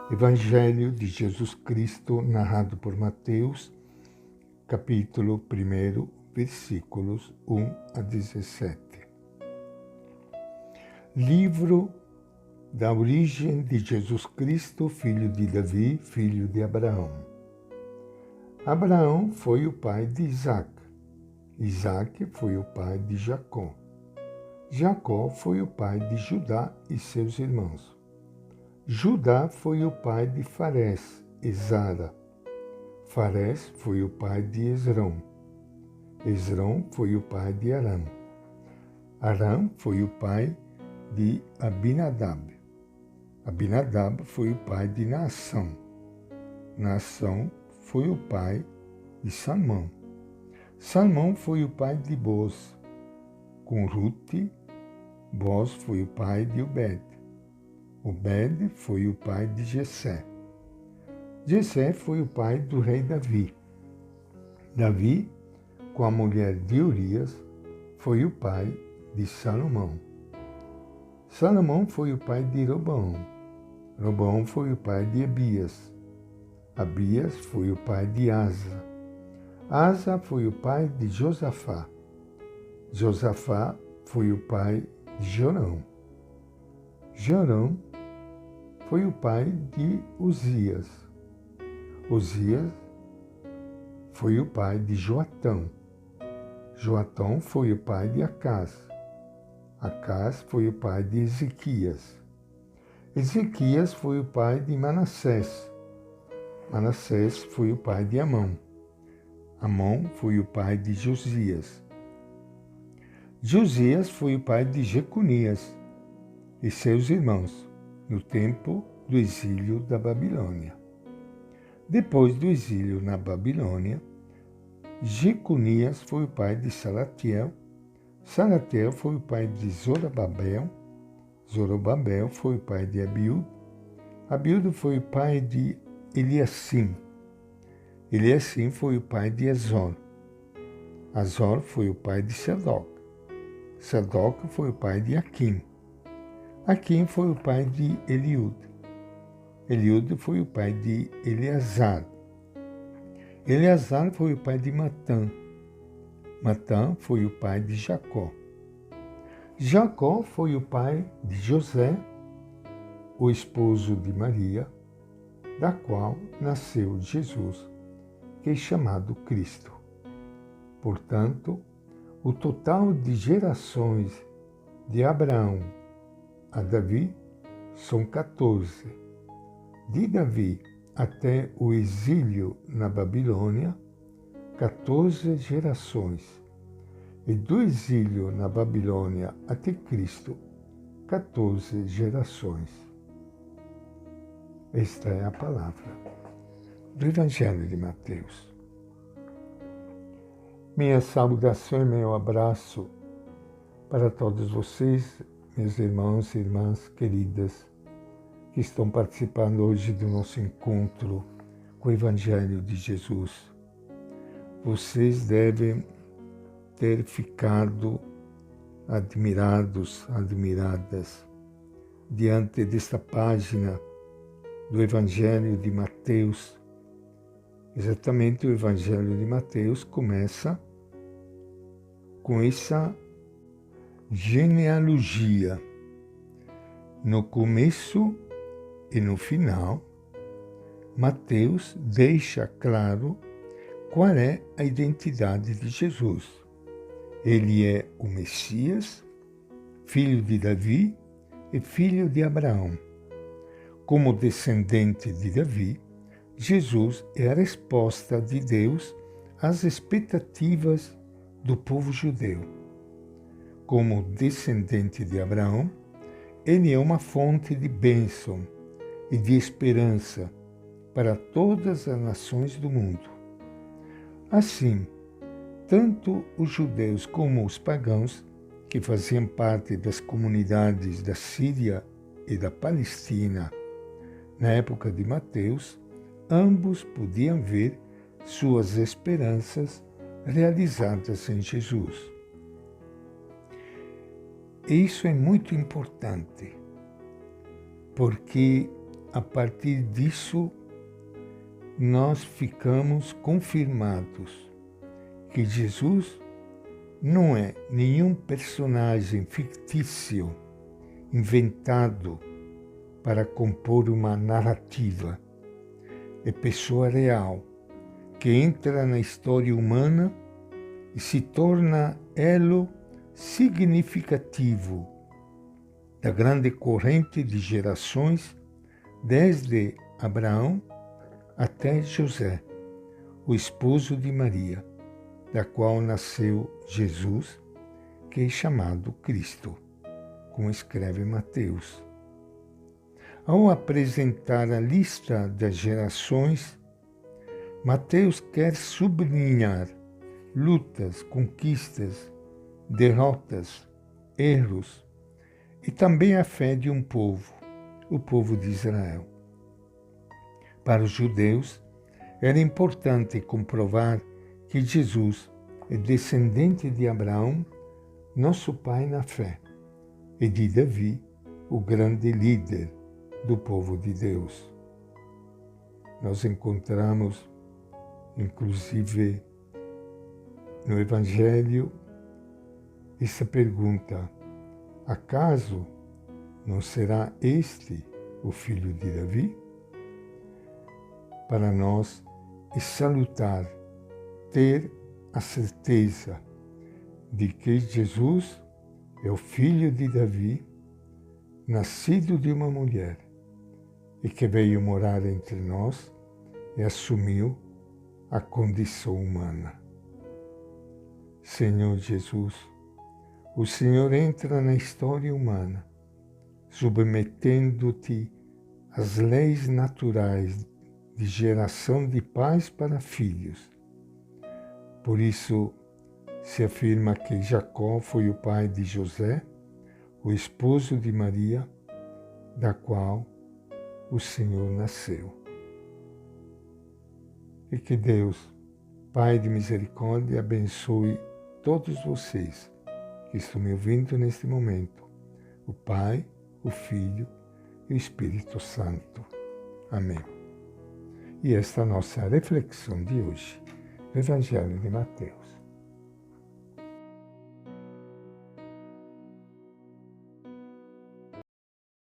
Evangelho de Jesus Cristo, narrado por Mateus, capítulo 1, versículos 1 a 17. Livro da origem de Jesus Cristo, filho de Davi, filho de Abraão. Abraão foi o pai de Isaac. Isaac foi o pai de Jacó. Jacó foi o pai de Judá e seus irmãos. Judá foi o pai de Farés e Zara. Farés foi o pai de Esrom. Esrom foi o pai de Aram. Aram foi o pai de Abinadab. Abinadab foi o pai de Naação. Naação foi o pai de Salmão. Salmão foi o pai de Boz. Com Rute, Boz foi o pai de Obed. Obed foi o pai de Jessé. Jessé foi o pai do rei Davi. Davi, com a mulher de Urias, foi o pai de Salomão. Salomão foi o pai de Roboão. Roboão foi o pai de Abias. Abias foi o pai de Asa. Asa foi o pai de Josafá. Josafá foi o pai de Jorão. Jorão foi o pai de Uzias. Uzias foi o pai de Joatão. Joatão foi o pai de Acás. Acás foi o pai de Ezequias. Ezequias foi o pai de Manassés. Manassés foi o pai de Amon. Amon foi o pai de Josias. Josias foi o pai de Jeconias e seus irmãos, no tempo do exílio da Babilônia. Depois do exílio na Babilônia, Jeconias foi o pai de Salatiel. Salatiel foi o pai de Zorobabel. Zorobabel foi o pai de Abiúde. Abiúde foi o pai de Eliacim. Eliacim foi o pai de Azor. Azor foi o pai de Sadoc. Sadoc foi o pai de Aquim. Aquim foi o pai de Eliúde. Eliúde foi o pai de Eleazar. Eleazar foi o pai de Matã. Matã foi o pai de Jacó. Jacó foi o pai de José, o esposo de Maria, da qual nasceu Jesus, que é chamado Cristo. Portanto, o total de gerações de Abraão a Davi são 14. De Davi até o exílio na Babilônia, 14 gerações. E do exílio na Babilônia até Cristo, 14 gerações. Esta é a palavra do Evangelho de Mateus. Minha saudação e meu abraço para todos vocês, meus irmãos e irmãs queridas, que estão participando hoje do nosso encontro com o Evangelho de Jesus. Vocês devem ter ficado admirados, admiradas, diante desta página do Evangelho de Mateus. Exatamente, o Evangelho de Mateus começa com essa genealogia. No começo e no final, Mateus deixa claro qual é a identidade de Jesus. Ele é o Messias, filho de Davi e filho de Abraão. Como descendente de Davi, Jesus é a resposta de Deus às expectativas do povo judeu. Como descendente de Abraão, ele é uma fonte de bênção e de esperança para todas as nações do mundo. Assim, tanto os judeus como os pagãos, que faziam parte das comunidades da Síria e da Palestina na época de Mateus, ambos podiam ver suas esperanças realizadas em Jesus. E isso é muito importante, porque a partir disso, nós ficamos confirmados que Jesus não é nenhum personagem fictício inventado para compor uma narrativa. É pessoa real que entra na história humana e se torna elo significativo da grande corrente de gerações, desde Abraão até José, o esposo de Maria, da qual nasceu Jesus, que é chamado Cristo, como escreve Mateus. Ao apresentar a lista das gerações, Mateus quer sublinhar lutas, conquistas, derrotas, erros e também a fé de um povo, o povo de Israel. Para os judeus, era importante comprovar que Jesus é descendente de Abraão, nosso pai na fé, e de Davi, o grande líder do povo de Deus. Nós encontramos, inclusive, no Evangelho, essa pergunta: acaso não será este o filho de Davi? Para nós é salutar ter a certeza de que Jesus é o filho de Davi, nascido de uma mulher, e que veio morar entre nós e assumiu a condição humana. Senhor Jesus, o Senhor entra na história humana, submetendo-te às leis naturais de geração de pais para filhos. Por isso, se afirma que Jacó foi o pai de José, o esposo de Maria, da qual o Senhor nasceu. E que Deus, Pai de misericórdia, abençoe todos vocês que estão me ouvindo neste momento, o Pai, o Filho e o Espírito Santo. Amém. E esta é a nossa reflexão de hoje, do Evangelho de Mateus.